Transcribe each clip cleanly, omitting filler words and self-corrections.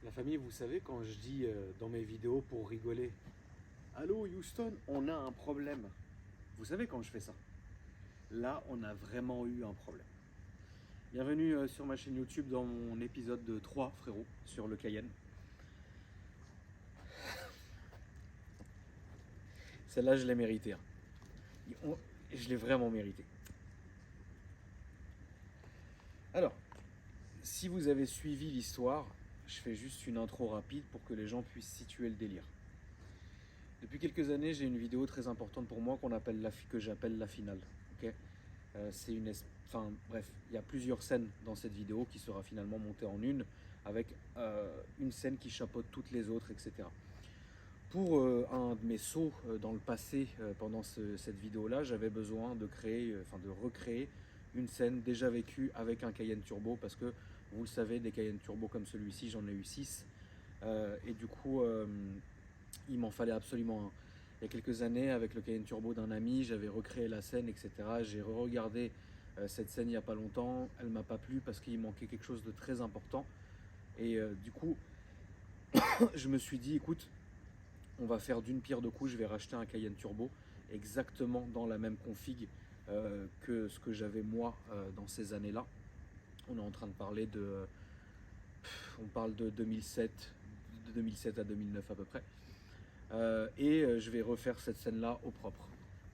La famille, vous savez, quand je dis dans mes vidéos pour rigoler, allô Houston, on a un problème. Vous savez quand je fais ça? Là, on a vraiment eu un problème. Bienvenue sur ma chaîne YouTube dans mon épisode de 3 frérot sur le Cayenne. Celle-là, je l'ai méritée. Je l'ai vraiment méritée. Alors, si vous avez suivi l'histoire, je fais juste une intro rapide pour que les gens puissent situer le délire. Depuis quelques années, j'ai une vidéo très importante pour moi que j'appelle la finale. Okay, bref, il y a plusieurs scènes dans cette vidéo qui sera finalement montée en une, avec une scène qui chapeaute toutes les autres, etc. Pour un de mes sauts dans le passé pendant cette vidéo-là, j'avais besoin de recréer une scène déjà vécue avec un Cayenne Turbo, parce que vous le savez, des Cayenne Turbo comme celui-ci, j'en ai eu 6. Et du coup, il m'en fallait absolument un. Il y a quelques années, avec le Cayenne Turbo d'un ami, j'avais recréé la scène, etc. J'ai re-regardé cette scène il n'y a pas longtemps. Elle ne m'a pas plu parce qu'il manquait quelque chose de très important. Et du coup, je me suis dit, écoute, on va faire d'une pierre deux coups. Je vais racheter un Cayenne Turbo exactement dans la même config que ce que j'avais moi dans ces années-là. On est en train de parler on parle de 2007, de 2007 à 2009 à peu près. Je vais refaire cette scène-là au propre.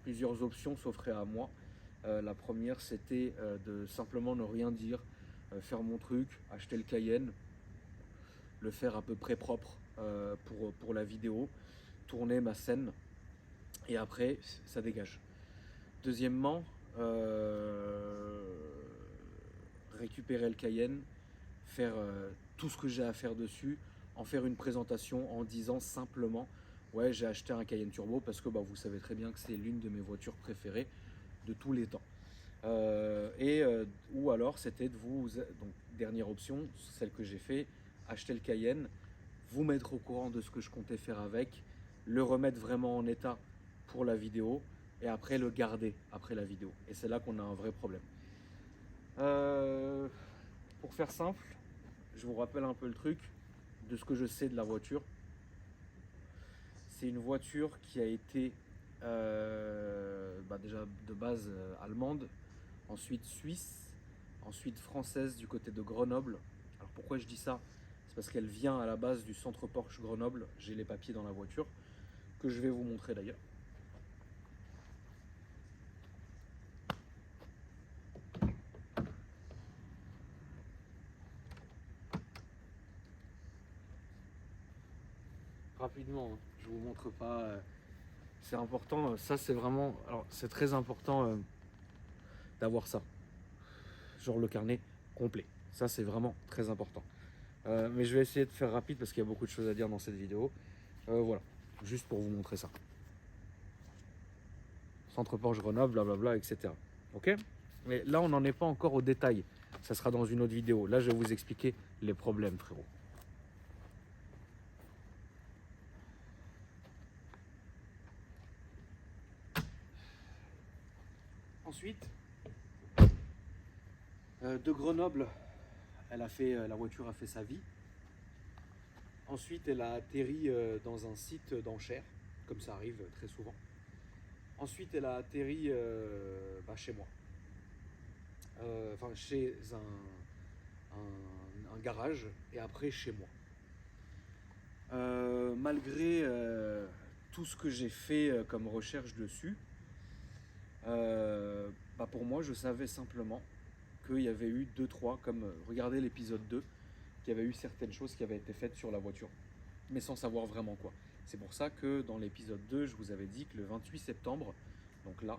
Plusieurs options s'offraient à moi. La première, c'était de simplement ne rien dire, faire mon truc, acheter le Cayenne, le faire à peu près propre pour la vidéo, tourner ma scène, et après, ça dégage. Deuxièmement, récupérer le Cayenne, faire tout ce que j'ai à faire dessus, en faire une présentation en disant simplement ouais, j'ai acheté un Cayenne Turbo parce que vous savez très bien que c'est l'une de mes voitures préférées de tous les temps. Ou alors c'était donc dernière option, celle que j'ai fait, acheter le Cayenne, vous mettre au courant de ce que je comptais faire avec, le remettre vraiment en état pour la vidéo et après le garder après la vidéo. Et c'est là qu'on a un vrai problème. Pour faire simple, je vous rappelle un peu le truc de ce que je sais de la voiture. C'est une voiture qui a été déjà de base allemande, ensuite suisse, ensuite française du côté de Grenoble. Alors pourquoi je dis ça? C'est parce qu'elle vient à la base du centre Porsche Grenoble. J'ai les papiers dans la voiture, que je vais vous montrer d'ailleurs. Rapidement, hein, je vous montre pas. C'est important, ça c'est vraiment. Alors c'est très important d'avoir ça. Genre le carnet complet. Ça c'est vraiment très important. Mais je vais essayer de faire rapide parce qu'il y a beaucoup de choses à dire dans cette vidéo. Voilà, juste pour vous montrer ça. Centre Porsche Grenoble, blablabla, etc. Ok? Mais là, on n'en est pas encore au détail. Ça sera dans une autre vidéo. Là, je vais vous expliquer les problèmes, frérot. Ensuite, de Grenoble, la voiture a fait sa vie. Ensuite, elle a atterri dans un site d'enchères, comme ça arrive très souvent. Ensuite, elle a atterri chez moi. Chez un garage, et après chez moi. Malgré tout ce que j'ai fait comme recherche dessus, pour moi, je savais simplement qu'il y avait eu 2-3, comme regardez l'épisode 2, qu'il y avait eu certaines choses qui avaient été faites sur la voiture, mais sans savoir vraiment quoi. C'est pour ça que dans l'épisode 2, je vous avais dit que le 28 septembre, donc là,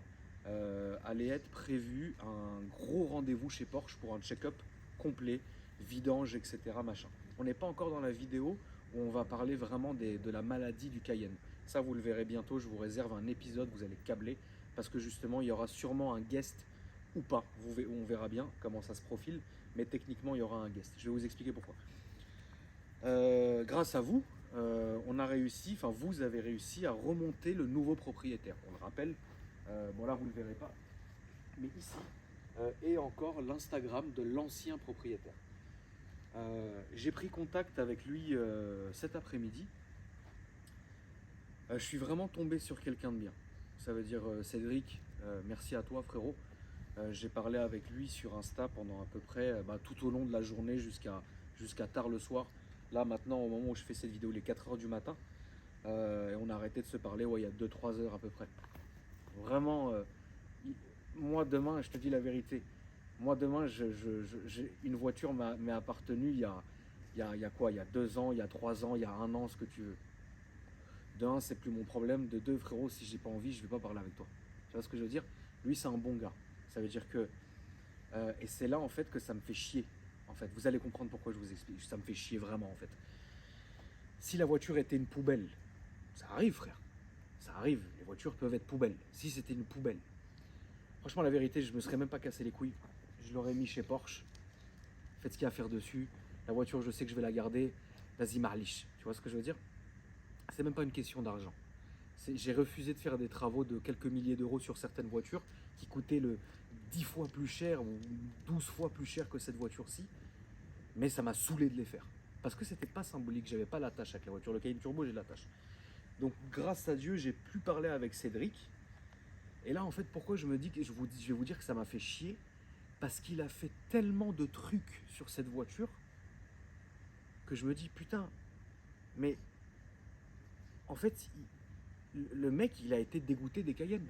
allait être prévu un gros rendez-vous chez Porsche pour un check-up complet, vidange, etc. Machin. On n'est pas encore dans la vidéo où on va parler vraiment de la maladie du Cayenne. Ça, vous le verrez bientôt, je vous réserve un épisode, vous allez câbler, parce que justement, il y aura sûrement un guest ou pas. On verra bien comment ça se profile, mais techniquement, il y aura un guest. Je vais vous expliquer pourquoi. Grâce à vous, vous avez réussi à remonter le nouveau propriétaire. On le rappelle, là vous ne le verrez pas, mais ici est encore l'Instagram de l'ancien propriétaire. J'ai pris contact avec lui cet après-midi. Je suis vraiment tombé sur quelqu'un de bien. Ça veut dire Cédric, merci à toi frérot. J'ai parlé avec lui sur Insta pendant à peu près tout au long de la journée jusqu'à tard le soir. Là maintenant au moment où je fais cette vidéo, il est 4 h du matin. Et on a arrêté de se parler il y a 2-3 heures à peu près. Vraiment, moi demain, je te dis la vérité, moi demain, une voiture m'est appartenue il y a quoi, il y a 2 ans, il y a 3 ans, il y a 1 an, ce que tu veux. De un, c'est plus mon problème. De deux, frérot, si j'ai pas envie, je vais pas parler avec toi. Tu vois ce que je veux dire? Lui, c'est un bon gars. Ça veut dire que... et c'est là, en fait, que ça me fait chier. En fait, vous allez comprendre pourquoi je vous explique. Ça me fait chier vraiment, en fait. Si la voiture était une poubelle, ça arrive, frère. Ça arrive. Les voitures peuvent être poubelles. Si c'était une poubelle, franchement, la vérité, je me serais même pas cassé les couilles. Je l'aurais mis chez Porsche. Faites ce qu'il y a à faire dessus. La voiture, je sais que je vais la garder. Vas-y, marliche. Tu vois ce que je veux dire? C'est même pas une question d'argent. J'ai refusé de faire des travaux de quelques milliers d'euros sur certaines voitures qui coûtaient 10 fois plus cher ou 12 fois plus cher que cette voiture-ci. Mais ça m'a saoulé de les faire. Parce que c'était pas symbolique, j'avais pas l'attache avec la voiture. Le Cayenne Turbo, j'ai l'attache. Donc grâce à Dieu, j'ai pu parler avec Cédric. Et là, en fait, pourquoi je me dis que je vais vous dire que ça m'a fait chier? Parce qu'il a fait tellement de trucs sur cette voiture que je me dis, putain, mais en fait, le mec, il a été dégoûté des Cayennes.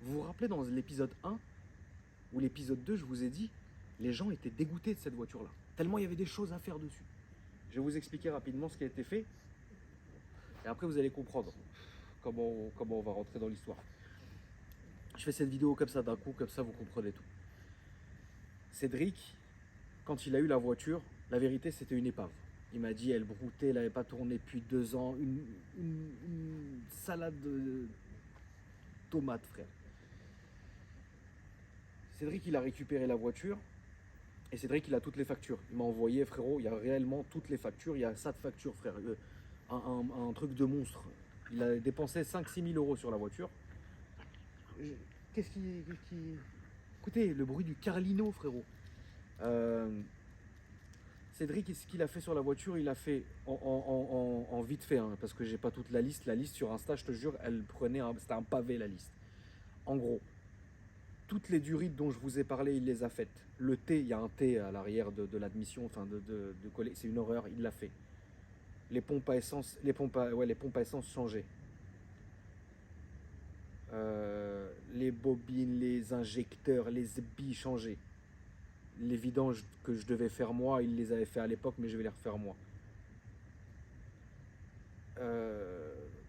Vous vous rappelez dans l'épisode 1 ou l'épisode 2, je vous ai dit, les gens étaient dégoûtés de cette voiture-là. Tellement il y avait des choses à faire dessus. Je vais vous expliquer rapidement ce qui a été fait. Et après, vous allez comprendre comment on va rentrer dans l'histoire. Je fais cette vidéo comme ça d'un coup, comme ça vous comprenez tout. Cédric, quand il a eu la voiture, la vérité c'était une épave. Il m'a dit, elle broutait, elle n'avait pas tourné depuis 2 ans. Une salade de tomates, frère. Cédric, il a récupéré la voiture. Et Cédric, il a toutes les factures. Il m'a envoyé, frérot, il y a réellement toutes les factures. Il y a ça de factures, frère. Un truc de monstre. Il a dépensé 5-6 000 euros sur la voiture. Qu'est-ce qui... Écoutez, le bruit du Carlino, frérot. Cédric, ce qu'il a fait sur la voiture, il a fait en vite fait, hein, parce que j'ai pas toute la liste. La liste sur Insta, je te jure, elle prenait, c'était un pavé la liste. En gros, toutes les durites dont je vous ai parlé, il les a faites. Le T, il y a un T à l'arrière de l'admission, enfin de coller, c'est une horreur, il l'a fait. Les pompes à essence, les pompes à essence changées. Les bobines, les injecteurs, les billes changées. Les vidanges que je devais faire moi, il les avait fait à l'époque, mais je vais les refaire moi.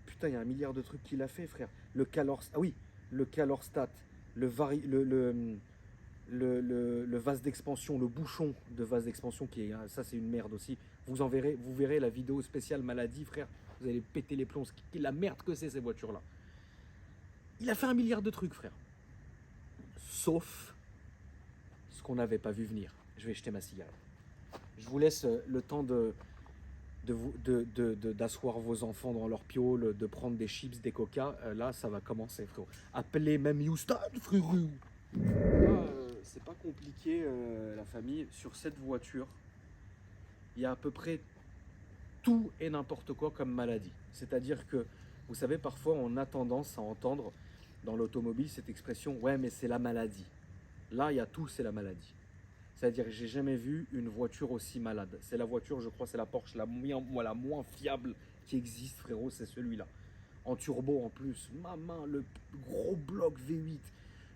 Putain, il y a un milliard de trucs qu'il a fait, frère. Le calorstat, ah oui, le calorstat, le vase d'expansion, le bouchon de vase d'expansion, qui est, ça c'est une merde aussi. Vous verrez la vidéo spéciale maladie, frère. Vous allez péter les plombs. C'est la merde que c'est ces voitures-là. Il a fait un milliard de trucs, frère. Sauf ce qu'on n'avait pas vu venir. Je vais jeter ma cigarette. Je vous laisse le temps d'asseoir vos enfants dans leur piole, de prendre des chips, des coca. Là, ça va commencer, frérot. Appelez même Houston, frérot. C'est pas compliqué, la famille. Sur cette voiture, il y a à peu près tout et n'importe quoi comme maladie. C'est-à-dire que, vous savez, parfois, on a tendance à entendre dans l'automobile cette expression « ouais, mais c'est la maladie ». Là, il y a tout, c'est la maladie. C'est-à-dire que j'ai jamais vu une voiture aussi malade. C'est la voiture, je crois, c'est la Porsche la moins fiable qui existe, frérot, c'est celui-là. En turbo en plus. Maman, le gros bloc V8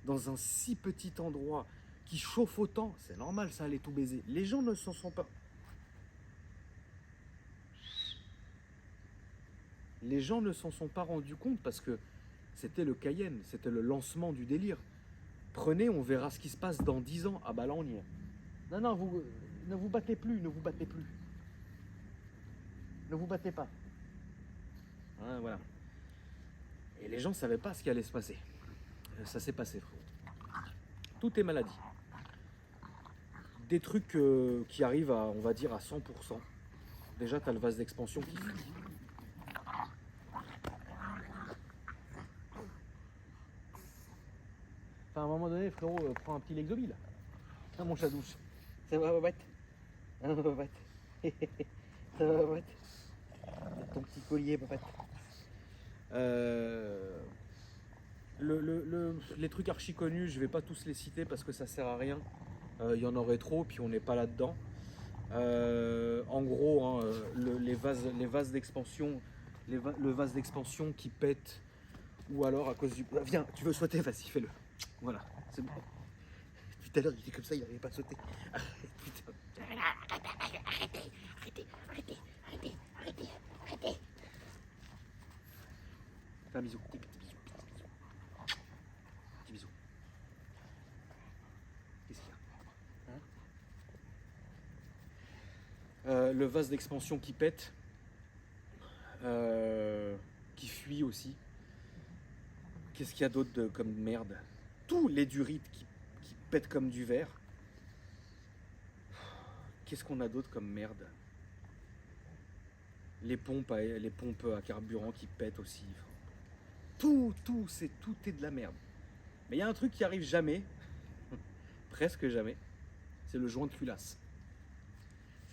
dans un si petit endroit qui chauffe autant. C'est normal, ça allait tout baiser. Les gens ne s'en sont pas... Les gens ne s'en sont pas rendus compte parce que c'était le Cayenne, c'était le lancement du délire. Prenez, on verra ce qui se passe dans 10 ans. Ah bah là, on y est. Non, non, vous ne vous battez plus, ne vous battez plus. Ne vous battez pas. Hein, voilà. Et les gens ne savaient pas ce qui allait se passer. Ça s'est passé, frérot. Tout est maladie. Des trucs qui arrivent à, on va dire, à 100%. Déjà, tu as le vase d'expansion qui fuit. Enfin, à un moment donné, frérot, prends un petit Lexomil. Ah, mon chat douce. Ça va, babette. Ah, babette. Ça va, papette? Ton petit collier, papette. Les trucs archi connus, je vais pas tous les citer parce que ça sert à rien. Il y en aurait trop, puis on n'est pas là-dedans. En gros, hein, les vases d'expansion, le vase d'expansion qui pète, ou alors à cause du. Viens, tu veux sauter, vas-y, fais-le. Voilà, c'est bon. Depuis tout à l'heure, il était comme ça, il n'arrivait pas à sauter. Putain. Arrêtez. Fais un bisou. Petit bisou. Qu'est-ce qu'il y a, hein? Le vase d'expansion qui pète, qui fuit aussi. Qu'est-ce qu'il y a d'autre comme merde? Tous les durites qui pètent comme du verre. Qu'est-ce qu'on a d'autre comme merde? Les pompes à carburant qui pètent aussi. Tout est de la merde. Mais il y a un truc qui arrive jamais, presque jamais, c'est le joint de culasse.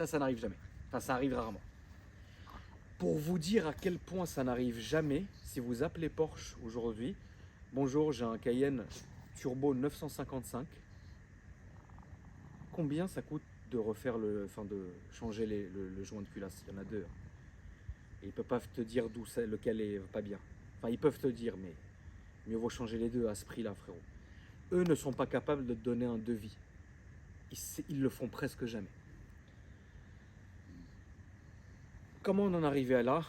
Ça n'arrive jamais. Enfin, ça arrive rarement. Pour vous dire à quel point ça n'arrive jamais, si vous appelez Porsche aujourd'hui, bonjour, j'ai un Cayenne Turbo 955. Combien ça coûte de refaire de changer le joint de culasse? Il y en a deux. Et ils ne peuvent pas te dire lequel est pas bien. Enfin, ils peuvent te dire, mais mieux vaut changer les deux à ce prix-là, frérot. Eux ne sont pas capables de te donner un devis. Ils le font presque jamais. Comment on en est arrivé à là?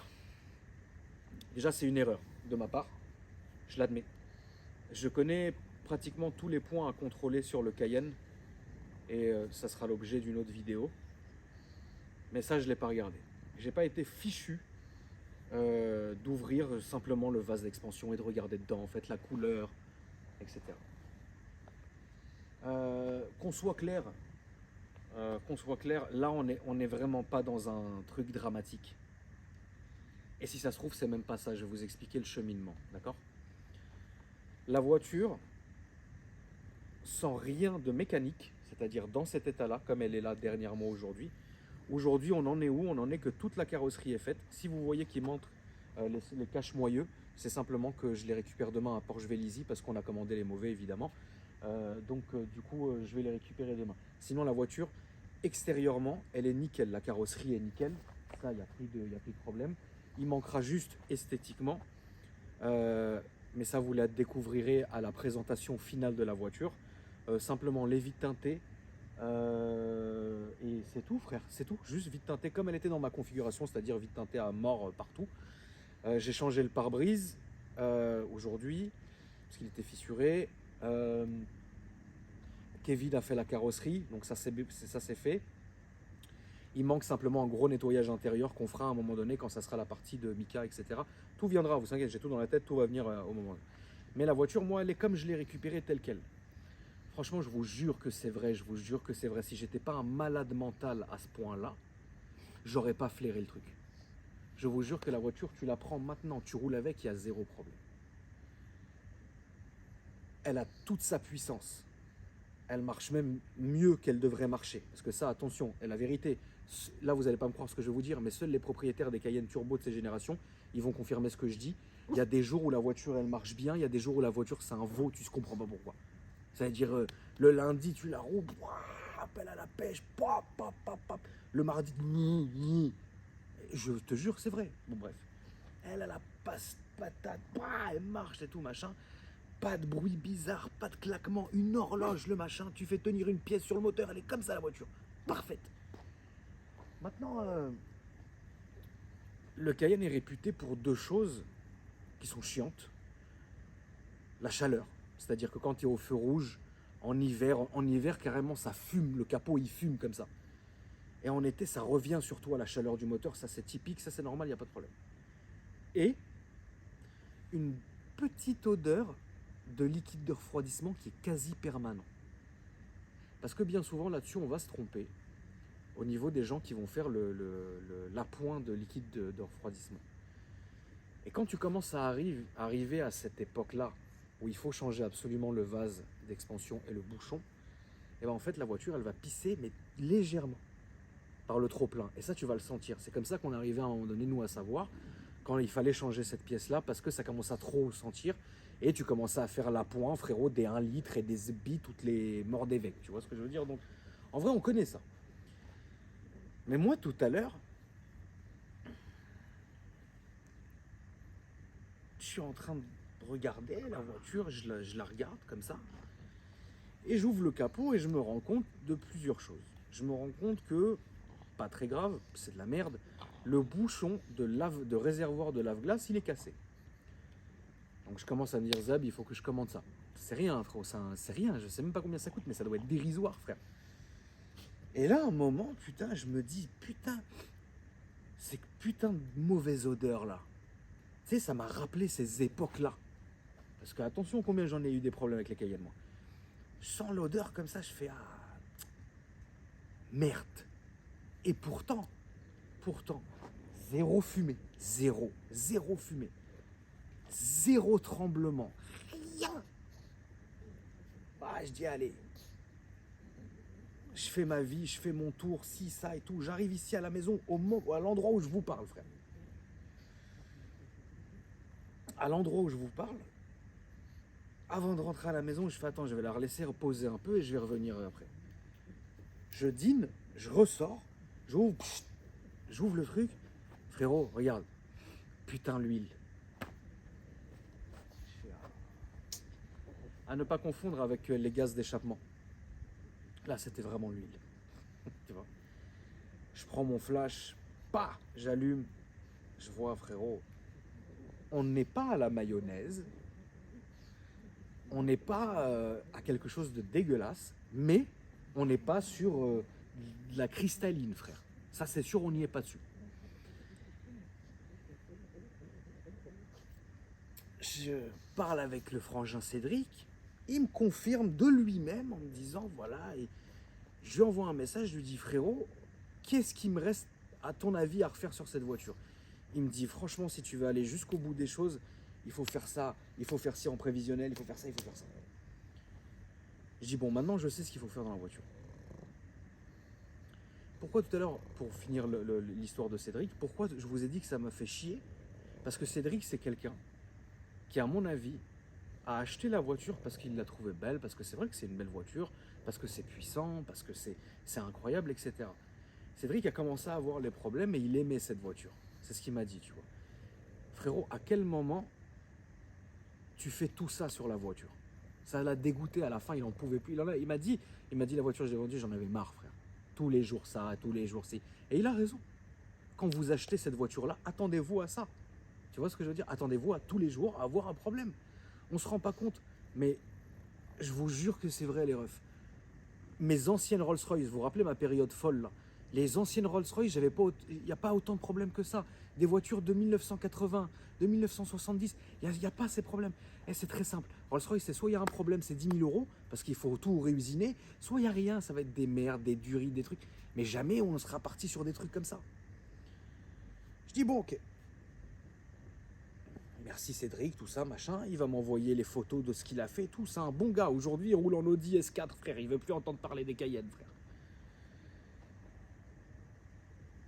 Déjà, c'est une erreur de ma part. Je l'admets. Je connais pratiquement tous les points à contrôler sur le Cayenne. Et ça sera l'objet d'une autre vidéo. Mais ça, je ne l'ai pas regardé. J'ai pas été fichu d'ouvrir simplement le vase d'expansion et de regarder dedans, en fait, la couleur, etc. Qu'on soit clair, là, on est vraiment pas dans un truc dramatique. Et si ça se trouve, c'est même pas ça. Je vais vous expliquer le cheminement, d'accord? La voiture, sans rien de mécanique, c'est-à-dire dans cet état-là, comme elle est là dernièrement aujourd'hui, on en est où? On en est que toute la carrosserie est faite. Si vous voyez qu'il manque les caches moyeux, c'est simplement que je les récupère demain à Porsche Vélizy parce qu'on a commandé les mauvais, évidemment. Du coup, je vais les récupérer demain. Sinon, la voiture, extérieurement, elle est nickel. La carrosserie est nickel. Ça, il n'y a plus de problème. Il manquera juste esthétiquement. Mais ça, vous la découvrirez à la présentation finale de la voiture. Simplement les vitres teintées. Et c'est tout, frère, c'est tout. Juste vitre teintée comme elle était dans ma configuration, c'est-à-dire vitre teintée à mort partout. J'ai changé le pare-brise aujourd'hui parce qu'il était fissuré. Kevin a fait la carrosserie, donc ça c'est fait. Il manque simplement un gros nettoyage intérieur qu'on fera à un moment donné quand ça sera la partie de Mika, etc. Tout viendra, vous inquiétez, j'ai tout dans la tête, tout va venir au moment. Mais la voiture, moi, elle est comme je l'ai récupérée telle qu'elle. Franchement, je vous jure que c'est vrai, je vous jure que c'est vrai. Si j'étais pas un malade mental à ce point-là, j'aurais pas flairé le truc. Je vous jure que la voiture, tu la prends maintenant, tu roules avec, il y a zéro problème. Elle a toute sa puissance. Elle marche même mieux qu'elle devrait marcher. Parce que ça, attention, et la vérité, là vous n'allez pas me croire ce que je vais vous dire, mais seuls les propriétaires des Cayenne Turbo de ces générations, ils vont confirmer ce que je dis. Il y a des jours où la voiture, elle marche bien, il y a des jours où la voiture, c'est un veau, tu ne comprends pas pourquoi. C'est-à-dire, le lundi, tu la roules, appel à la pêche, pop, pop, pop, pop. Le mardi, je te jure, c'est vrai. Bon, bref. Elle a la patate, elle marche et tout, machin. Pas de bruit bizarre, pas de claquement, une horloge, le machin. Tu fais tenir une pièce sur le moteur, elle est comme ça, la voiture. Parfaite. Maintenant, le Cayenne est réputé pour deux choses qui sont chiantes. La chaleur. C'est-à-dire que quand tu es au feu rouge, en hiver, carrément, ça fume. Le capot, il fume comme ça. Et en été, ça revient surtout à la chaleur du moteur. Ça, c'est typique. Ça, c'est normal, il n'y a pas de problème. Et une petite odeur de liquide de refroidissement qui est quasi permanent. Parce que bien souvent, là-dessus, on va se tromper au niveau des gens qui vont faire l'appoint de liquide de refroidissement. Et quand tu commences à arriver à cette époque-là, où il faut changer absolument le vase d'expansion et le bouchon, et ben en fait la voiture elle va pisser mais légèrement. par le trop-plein. Et ça, tu vas le sentir. C'est comme ça qu'on arrivait à un moment donné, nous, à savoir, quand il fallait changer cette pièce-là, parce que ça commence à trop sentir. Et tu commençais à faire l'appoint, frérot, des 1 litre et des billes toutes les morts d'évêque. Tu vois ce que je veux dire? Donc, en vrai, on connaît ça. Mais moi, tout à l'heure, je suis en train de regarder la voiture, je la regarde comme ça. Et j'ouvre le capot et je me rends compte de plusieurs choses. Je me rends compte que, pas très grave, c'est de la merde, le bouchon de réservoir de lave-glace, il est cassé. Donc je commence à me dire, Zab, il faut que je commande ça. C'est rien, frérot, c'est rien, je sais même pas combien ça coûte, mais ça doit être dérisoire, frère. Et là, un moment, putain, je me dis, putain, c'est putain de mauvaise odeur là. Tu sais, ça m'a rappelé ces époques-là. Parce que attention combien j'en ai eu des problèmes avec les Cayennes, moi. Je sens l'odeur comme ça, je fais, ah, merde. Et pourtant, zéro fumée, zéro fumée, zéro tremblement, rien. Ah, je dis, allez, je fais ma vie, je fais mon tour, ci, ça et tout. J'arrive ici à la maison, à l'endroit où je vous parle, frère. À l'endroit où je vous parle, avant de rentrer à la maison, je fais, attends, je vais la laisser reposer un peu et je vais revenir après. Je dîne, je ressors, j'ouvre le truc. Frérot, regarde, putain l'huile. À ne pas confondre avec les gaz d'échappement. Là, c'était vraiment l'huile. Tu vois. Je prends mon flash, j'allume. Je vois, frérot, on n'est pas à la mayonnaise. On n'est pas à quelque chose de dégueulasse, mais on n'est pas sur de la cristalline, frère. Ça, c'est sûr, on n'y est pas dessus. Je parle avec le frangin Cédric. Il me confirme de lui-même en me disant, voilà, et je lui envoie un message, je lui dis, frérot, qu'est-ce qui me reste, à ton avis, à refaire sur cette voiture? Il me dit, franchement, si tu veux aller jusqu'au bout des choses, il faut faire ça, il faut faire ci en prévisionnel, il faut faire ça, il faut faire ça. Je dis, bon, maintenant, je sais ce qu'il faut faire dans la voiture. Pourquoi tout à l'heure, pour finir l'histoire de Cédric, pourquoi je vous ai dit que ça m'a fait chier? Parce que Cédric, c'est quelqu'un qui, à mon avis, a acheté la voiture parce qu'il l'a trouvée belle, parce que c'est vrai que c'est une belle voiture, parce que c'est puissant, parce que c'est incroyable, etc. Cédric a commencé à avoir les problèmes et il aimait cette voiture. C'est ce qu'il m'a dit, tu vois. Frérot, à quel moment tu fais tout ça sur la voiture? Ça l'a dégoûté à la fin, il n'en pouvait plus. Il m'a dit, la voiture que j'ai vendue, j'en avais marre, frère. Tous les jours ça, tous les jours ci. Et il a raison. Quand vous achetez cette voiture-là, attendez-vous à ça. Tu vois ce que je veux dire? Attendez-vous à tous les jours à avoir un problème. On ne se rend pas compte, mais je vous jure que c'est vrai, les refs. Mes anciennes Rolls-Royce, vous vous rappelez ma période folle là? Les anciennes Rolls-Royce, il n'y a pas autant de problèmes que ça. Des voitures de 1980, de 1970, il n'y a pas ces problèmes. Et c'est très simple. Rolls-Royce, c'est soit il y a un problème, c'est 10 000 euros, parce qu'il faut tout réusiner, soit il n'y a rien, ça va être des merdes, des duries, des trucs. Mais jamais on sera parti sur des trucs comme ça. Je dis bon, ok. Merci Cédric, tout ça, machin. Il va m'envoyer les photos de ce qu'il a fait, tout. C'est un bon gars. Aujourd'hui, il roule en Audi S4, frère. Il veut plus entendre parler des Cayennes, frère.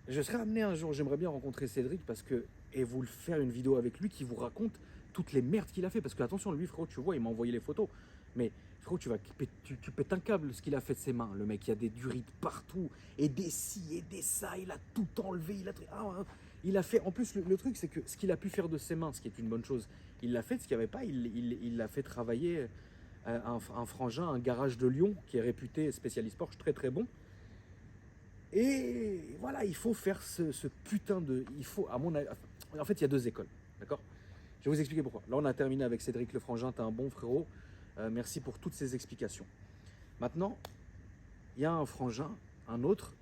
Je serais amené un jour, j'aimerais bien rencontrer Cédric et vous faire une vidéo avec lui qui vous raconte toutes les merdes qu'il a fait. Parce que attention, lui, frérot, tu vois, il m'a envoyé les photos. Mais frérot, tu pètes un câble ce qu'il a fait de ses mains. Le mec, il y a des durites partout, et des ci, et des ça. Il a tout enlevé. Il a fait. En plus, le truc, c'est que ce qu'il a pu faire de ses mains, ce qui est une bonne chose, il l'a fait. Ce qu'il n'y avait pas, il l'a fait travailler un frangin, un garage de Lyon qui est réputé spécialiste Porsche, très très bon. Et voilà, il faut faire ce putain de... Il faut, à mon avis... En fait, il y a deux écoles, d'accord? Je vais vous expliquer pourquoi. Là, on a terminé avec Cédric Lefrangin, t'es un bon frérot. Merci pour toutes ces explications. Maintenant, il y a un frangin, un autre,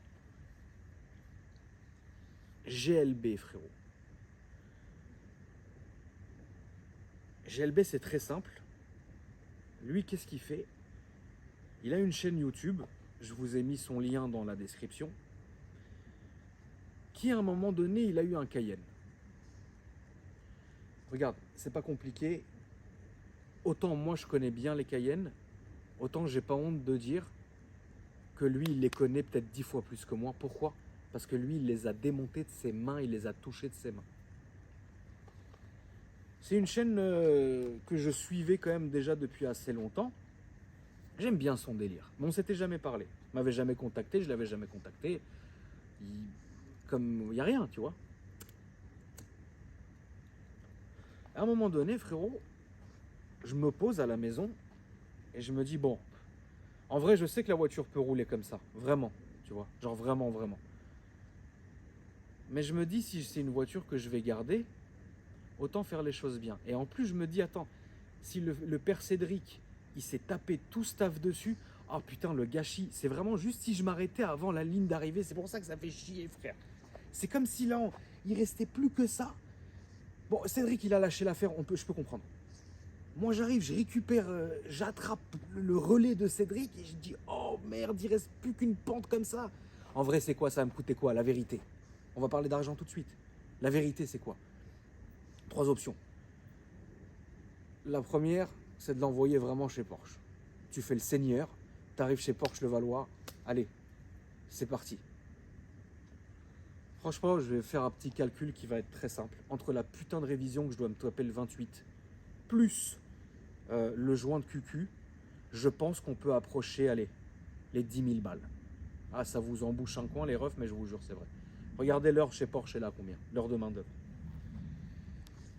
GLB, frérot. GLB, c'est très simple. Lui, qu'est-ce qu'il fait? Il a une chaîne YouTube, je vous ai mis son lien dans la description, qui à un moment donné, il a eu un Cayenne. Regarde, c'est pas compliqué. Autant moi je connais bien les Cayennes, autant j'ai pas honte de dire que lui il les connaît peut-être 10 fois plus que moi. Pourquoi? parce que lui, il les a démontés de ses mains, il les a touchés de ses mains. C'est une chaîne que je suivais quand même déjà depuis assez longtemps. J'aime bien son délire, mais on ne s'était jamais parlé. Il m'avait jamais contacté, je l'avais jamais contacté. Comme il n'y a rien, tu vois. À un moment donné, frérot, je me pose à la maison et je me dis, bon, en vrai, je sais que la voiture peut rouler comme ça, vraiment, tu vois, genre vraiment, vraiment. Mais je me dis, si c'est une voiture que je vais garder, autant faire les choses bien. Et en plus, je me dis, attends, si le père Cédric, il s'est tapé tout ce taf dessus, oh putain, le gâchis, c'est vraiment juste si je m'arrêtais avant la ligne d'arrivée, c'est pour ça que ça fait chier, frère. C'est comme si là, il restait plus que ça. Bon, Cédric, il a lâché l'affaire, je peux comprendre. Moi, j'arrive, je récupère, j'attrape le relais de Cédric et je dis, oh merde, il reste plus qu'une pente comme ça. En vrai, c'est quoi? Ça va me coûter quoi? La vérité. On va parler d'argent tout de suite. La vérité, c'est quoi? 3 options. La première, c'est de l'envoyer vraiment chez Porsche. Tu fais le seigneur, tu arrives chez Porsche Le Valois, allez, c'est parti. Franchement, je vais faire un petit calcul qui va être très simple. Entre la putain de révision que je dois me taper le 28, plus le joint de QQ, je pense qu'on peut approcher, allez, les 10 000 balles. Ah, ça vous embouche un coin, les refs, mais je vous jure, c'est vrai. Regardez l'heure chez Porsche, est là combien? L'heure de main d'œuvre.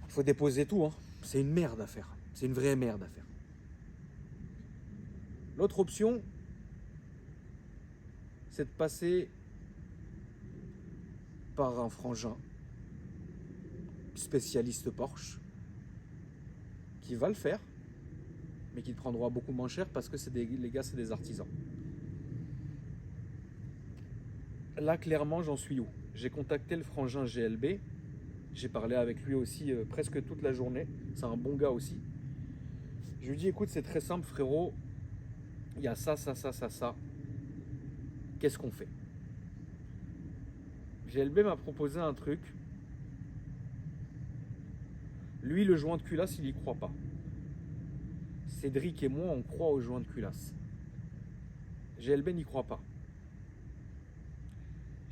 Il faut déposer tout, hein. C'est une merde à faire. C'est une vraie merde à faire. L'autre option, c'est de passer par un frangin spécialiste Porsche qui va le faire, mais qui te prendra beaucoup moins cher parce que les gars, c'est des artisans. Là, clairement, j'en suis où? J'ai contacté le frangin GLB. J'ai parlé avec lui aussi presque toute la journée. C'est un bon gars aussi. Je lui dis, écoute, c'est très simple, frérot. Il y a ça. Qu'est-ce qu'on fait? GLB m'a proposé un truc. Lui, le joint de culasse, il y croit pas. Cédric et moi, on croit au joint de culasse. GLB n'y croit pas.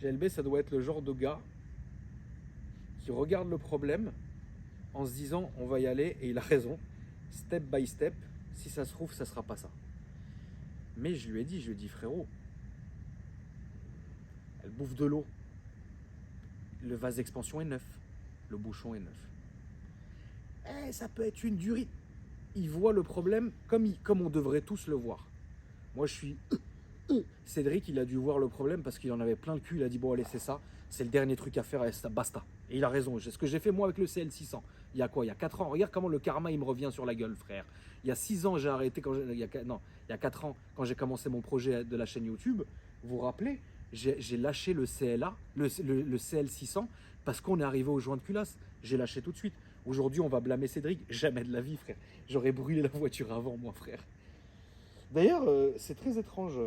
GLB, ça doit être le genre de gars qui regarde le problème en se disant on va y aller, et il a raison, step by step, si ça se trouve, ça sera pas ça. Mais je lui ai dit frérot, elle bouffe de l'eau. Le vase d'expansion est neuf, le bouchon est neuf. Ça peut être une durite. Il voit le problème comme on devrait tous le voir. Moi, je suis... Cédric, il a dû voir le problème parce qu'il en avait plein le cul. Il a dit, bon, allez, c'est ça. C'est le dernier truc à faire, allez, ça, basta. Et il a raison. C'est ce que j'ai fait, moi, avec le CL600. Il y a quoi? Il y a 4 ans. Regarde comment le karma, il me revient sur la gueule, frère. Il y a 6 ans, j'ai arrêté. Il y a 4 ans, quand j'ai commencé mon projet de la chaîne YouTube. Vous vous rappelez? J'ai lâché le CLA, le CL600, parce qu'on est arrivé au joint de culasse. J'ai lâché tout de suite. Aujourd'hui, on va blâmer Cédric. Jamais de la vie, frère. J'aurais brûlé la voiture avant, moi, frère. D'ailleurs, c'est très étrange.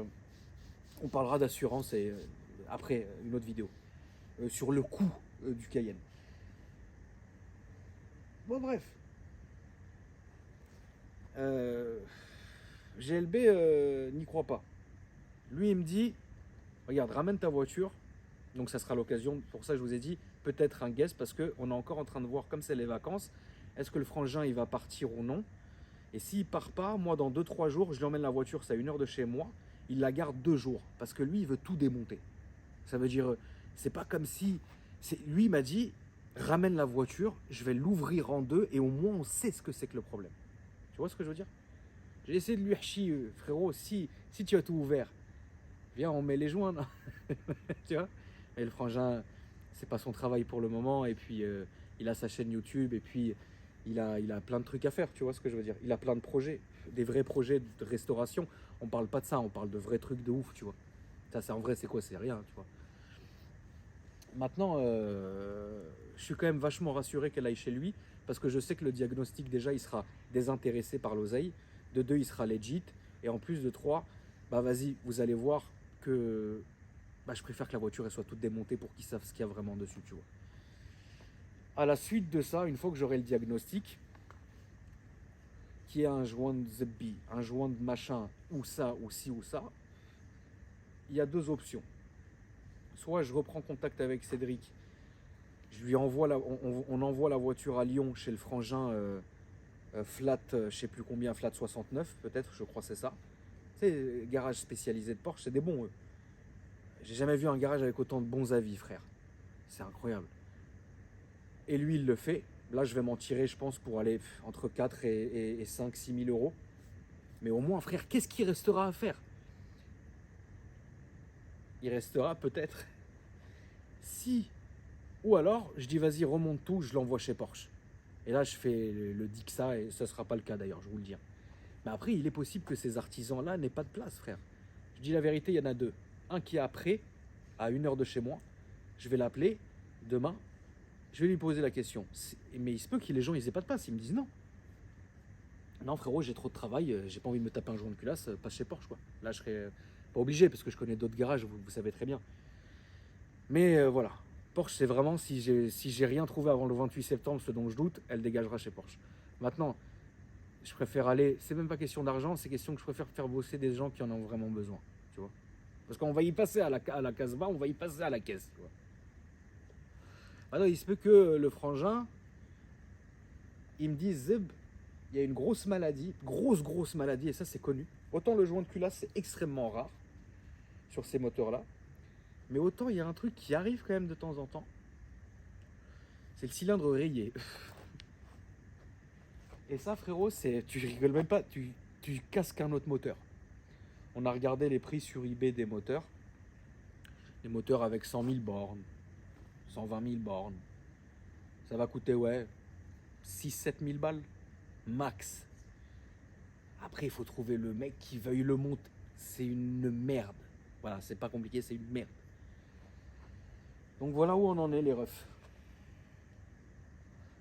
On parlera d'assurance et après une autre vidéo sur le coût du Cayenne. Bon, bref. GLB n'y croit pas. Lui, il me dit, regarde, ramène ta voiture. Donc ça sera l'occasion, pour ça je vous ai dit, peut-être un guest, parce qu'on est encore en train de voir, comme c'est les vacances, est-ce que le frangin il va partir ou non. Et s'il part pas, moi dans 2-3 jours, je lui emmène la voiture, c'est à 1 heure de chez moi, il la garde 2 jours, parce que lui il veut tout démonter. Ça veut dire, c'est pas comme si, lui il m'a dit, ramène la voiture, je vais l'ouvrir en deux, et au moins on sait ce que c'est que le problème. Tu vois ce que je veux dire? J'ai essayé de lui chier, frérot, si tu as tout ouvert, viens on met les joints là. Tu vois? Et le frangin, c'est pas son travail pour le moment, et puis il a sa chaîne YouTube, et puis il a plein de trucs à faire, tu vois ce que je veux dire? Il a plein de projets, des vrais projets de restauration. On parle pas de ça, on parle de vrais trucs de ouf, tu vois. Ça, c'est en vrai, c'est quoi? C'est rien, tu vois. Maintenant, je suis quand même vachement rassuré qu'elle aille chez lui, parce que je sais que le diagnostic, déjà, il sera désintéressé par l'oseille. De 2, il sera legit. Et en plus de 3, bah vas-y, vous allez voir que je préfère que la voiture elle soit toute démontée pour qu'ils savent ce qu'il y a vraiment dessus, tu vois. À la suite de ça, une fois que j'aurai le diagnostic, qui est un joint de ZB, un joint de machin, ou ça, ou ci, ou ça, il y a 2 options. soit je reprends contact avec Cédric, je lui envoie on envoie la voiture à Lyon chez le frangin Flat, je sais plus combien, Flat 69 peut-être, je crois que c'est ça. Tu sais, garage spécialisé de Porsche, c'est des bons eux. J'ai jamais vu un garage avec autant de bons avis, frère. C'est incroyable. Et lui, il le fait. Là, je vais m'en tirer, je pense, pour aller entre 4 et 5, 6 000 euros. Mais au moins, frère, qu'est-ce qu'il restera à faire? Il restera peut-être si... Ou alors, je dis, vas-y, remonte tout, je l'envoie chez Porsche. Et là, je fais le Dixa, et ça ne sera pas le cas d'ailleurs, je vous le dis. Mais après, il est possible que ces artisans-là n'aient pas de place, frère. Je dis la vérité, il y en a deux. Un qui est après, à 1 heure de chez moi. Je vais l'appeler demain. Je vais lui poser la question. Mais il se peut que les gens, ils aient pas de place. Ils me disent non. Non, frérot, j'ai trop de travail. J'ai pas envie de me taper un joint de culasse. Passe chez Porsche, quoi. Là, je serais pas obligé parce que je connais d'autres garages, vous savez très bien. Mais voilà. Porsche, c'est vraiment, si j'ai rien trouvé avant le 28 septembre, ce dont je doute, elle dégagera chez Porsche. Maintenant, je préfère aller, c'est même pas question d'argent, c'est question que je préfère faire bosser des gens qui en ont vraiment besoin, tu vois. Parce qu'on va y passer à la Casbah, on va y passer à la caisse, tu vois. Alors, il se peut que le frangin, il me dise, Zeb, il y a une grosse maladie, grosse maladie, et ça c'est connu. Autant le joint de culasse, c'est extrêmement rare sur ces moteurs-là, mais autant il y a un truc qui arrive quand même de temps en temps, c'est le cylindre rayé. Et ça, frérot, tu rigoles même pas, tu casses qu'un autre moteur. On a regardé les prix sur eBay des moteurs. Les moteurs avec 100 000 bornes, 120 000 bornes. Ça va coûter, ouais, 6-7 000 balles, max. Après, il faut trouver le mec qui veuille le monter. C'est une merde. Voilà, c'est pas compliqué, c'est une merde. Donc voilà où on en est, les refs.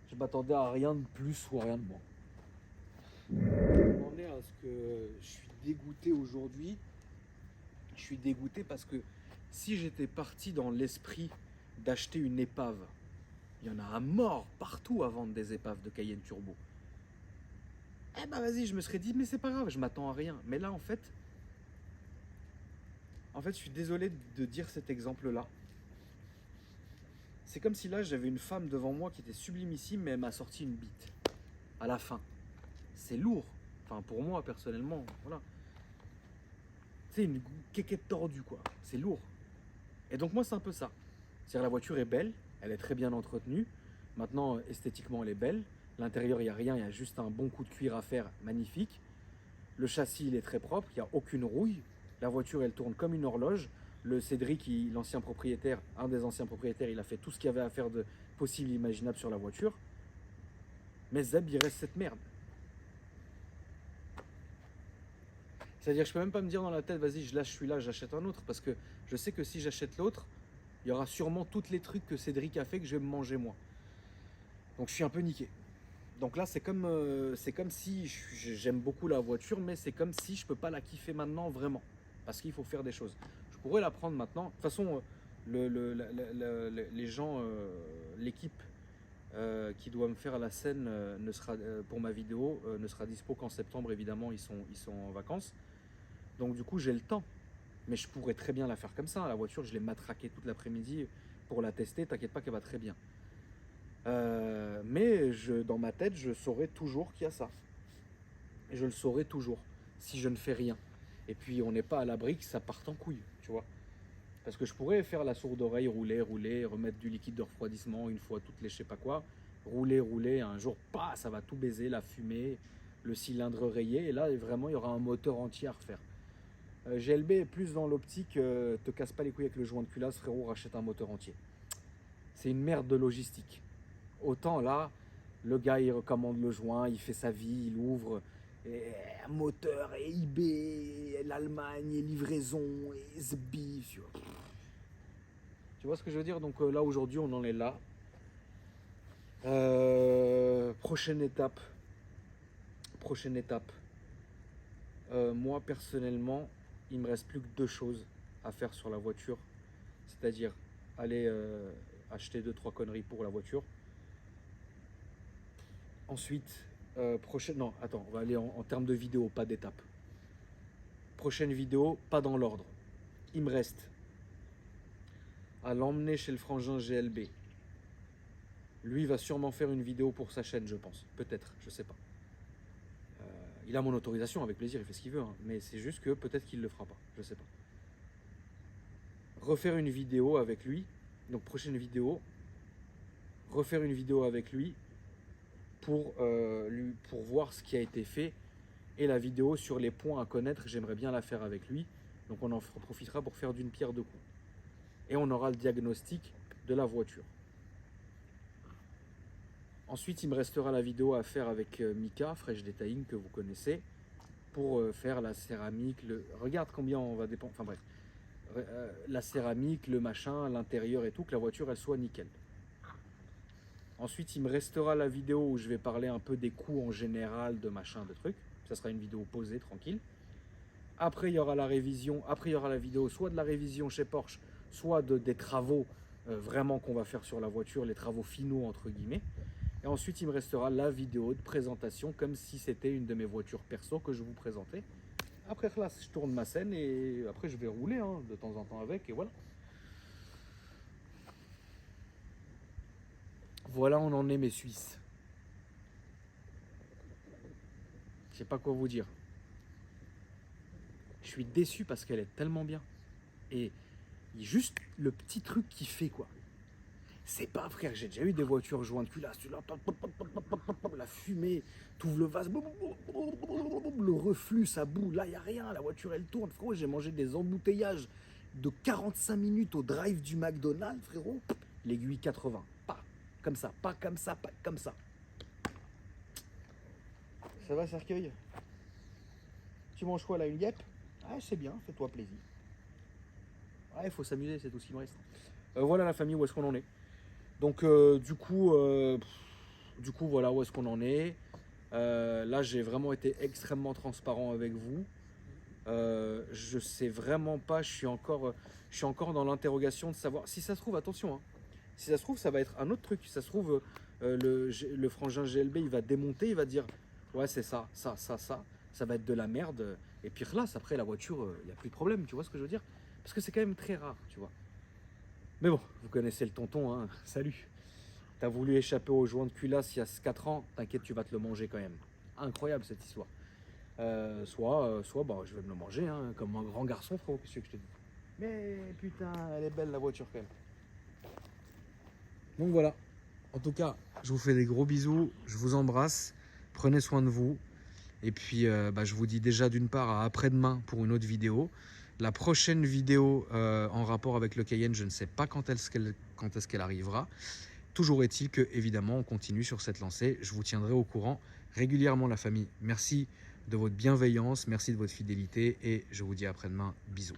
Je m'attendais à rien de plus ou à rien de moins. On en est à ce que je suis dégoûté aujourd'hui. Je suis dégoûté parce que si j'étais parti dans l'esprit d'acheter une épave, il y en a à mort partout à vendre des épaves de Cayenne Turbo. Eh ben vas-y, je me serais dit, mais c'est pas grave, je m'attends à rien. Mais là, en fait, je suis désolé de dire cet exemple-là. C'est comme si là, j'avais une femme devant moi qui était sublimissime, mais elle m'a sorti une bite. À la fin. C'est lourd. Enfin, pour moi, personnellement, voilà. C'est une quéquette tordue, quoi. C'est lourd. Et donc, moi, c'est un peu ça. C'est-à-dire, la voiture est belle, elle est très bien entretenue. Maintenant, esthétiquement, elle est belle. L'intérieur, il n'y a rien, il y a juste un bon coup de cuir à faire, magnifique. Le châssis, il est très propre, il n'y a aucune rouille. La voiture, elle tourne comme une horloge. Le Cédric, l'ancien propriétaire, un des anciens propriétaires, il a fait tout ce qu'il y avait à faire de possible, imaginable sur la voiture. Mais Zeb, il reste cette merde. C'est-à-dire, je peux même pas me dire dans la tête, vas-y, je lâche celui-là, j'achète un autre. Parce que je sais que si j'achète l'autre, il y aura sûrement tous les trucs que Cédric a fait que je vais me manger moi. Donc je suis un peu niqué. Donc là, c'est comme si j'aime beaucoup la voiture, mais c'est comme si je peux pas la kiffer maintenant vraiment. Parce qu'il faut faire des choses. Je pourrais la prendre maintenant. De toute façon, les gens, l'équipe qui doit me faire la scène pour ma vidéo ne sera dispo qu'en septembre, évidemment, ils sont en vacances. Donc du coup, j'ai le temps. Mais je pourrais très bien la faire comme ça. La voiture, je l'ai matraquée toute l'après-midi pour la tester. T'inquiète pas qu'elle va très bien. Mais dans ma tête, je saurai toujours qu'il y a ça. Et je le saurai toujours si je ne fais rien. Et puis, on n'est pas à l'abri que ça parte en couille, tu vois. Parce que je pourrais faire la sourde oreille, rouler, remettre du liquide de refroidissement une fois toutes les je sais pas quoi. Rouler, un jour, ça va tout baiser, la fumée, le cylindre rayé. Et là, vraiment, il y aura un moteur entier à refaire. GLB est plus dans l'optique, te casse pas les couilles avec le joint de culasse, frérot, rachète un moteur entier. C'est une merde de logistique. Autant là, le gars il recommande le joint, il fait sa vie, il ouvre un moteur, et eBay, l'Allemagne, et livraison, et Zbi. Tu vois ce que je veux dire? Donc là aujourd'hui on en est là. Prochaine étape. Moi personnellement, il me reste plus que 2 choses à faire sur la voiture. C'est-à-dire aller acheter 2-3 conneries pour la voiture. Ensuite, non, attends, on va aller en termes de vidéo, pas d'étape. Prochaine vidéo, pas dans l'ordre. Il me reste à l'emmener chez le frangin GLB. Lui va sûrement faire une vidéo pour sa chaîne, je pense. Peut-être, je sais pas. Il a mon autorisation, avec plaisir, il fait ce qu'il veut. Hein. Mais c'est juste que peut-être qu'il le fera pas, je sais pas. Refaire une vidéo avec lui. Donc prochaine vidéo. Refaire une vidéo avec lui pour voir ce qui a été fait. Et la vidéo sur les points à connaître, j'aimerais bien la faire avec lui. Donc on en profitera pour faire d'une pierre deux coups. Et on aura le diagnostic de la voiture. Ensuite, il me restera la vidéo à faire avec Mika, Fresh Detailing, que vous connaissez, pour faire la céramique. Regarde combien on va dépenser. Enfin bref, la céramique, le machin, l'intérieur et tout, que la voiture elle soit nickel. Ensuite, il me restera la vidéo où je vais parler un peu des coûts en général, de machin, de trucs. Ça sera une vidéo posée, tranquille. Après, il y aura la révision. Après, il y aura la vidéo soit de la révision chez Porsche, soit des travaux vraiment qu'on va faire sur la voiture, les travaux finaux entre guillemets. Et ensuite, il me restera la vidéo de présentation comme si c'était une de mes voitures perso que je vous présentais. Après, là, je tourne ma scène et après, je vais rouler hein, de temps en temps avec et voilà. Voilà, on en est mes Suisses. Je sais pas quoi vous dire. Je suis déçu parce qu'elle est tellement bien. Et juste le petit truc qui fait quoi. C'est pas, frère, j'ai déjà eu des voitures jointes culasse, la fumée, t'ouvres le vase, le reflux, ça boue, là, il n'y a rien, la voiture, elle tourne, frérot, j'ai mangé des embouteillages de 45 minutes au drive du McDonald's, frérot, l'aiguille 80, pas comme ça, pas comme ça, pas comme ça. Ça va, cercueil? Tu manges quoi, là, une guêpe? Ah, c'est bien, fais-toi plaisir. Ouais, il faut s'amuser, c'est tout ce qui me reste. Voilà la famille, où est-ce qu'on en est. Donc du coup, voilà où est-ce qu'on en est. Là, j'ai vraiment été extrêmement transparent avec vous. Je sais vraiment pas, je suis encore dans l'interrogation de savoir. Si ça se trouve, attention, hein, si ça se trouve, ça va être un autre truc. Si ça se trouve, le frangin GLB, il va démonter, il va dire ouais, c'est ça, ça va être de la merde. Et puis là, après, la voiture, il n'y a plus de problème, tu vois ce que je veux dire? Parce que c'est quand même très rare, tu vois. Mais bon, vous connaissez le tonton, hein. Salut. T'as voulu échapper au joint de culasse il y a 4 ans, t'inquiète, tu vas te le manger quand même. Incroyable cette histoire. Soit bah, je vais me le manger, hein, comme un grand garçon, frérot, qu'est-ce que je te dis. Mais putain, elle est belle la voiture quand même. Donc voilà. En tout cas, je vous fais des gros bisous, je vous embrasse, prenez soin de vous. Et puis, je vous dis déjà d'une part à après-demain pour une autre vidéo. La prochaine vidéo en rapport avec le Cayenne, je ne sais pas quand est-ce qu'elle arrivera. Toujours est-il que, évidemment, on continue sur cette lancée. Je vous tiendrai au courant régulièrement, la famille. Merci de votre bienveillance, merci de votre fidélité et je vous dis après-demain. Bisous.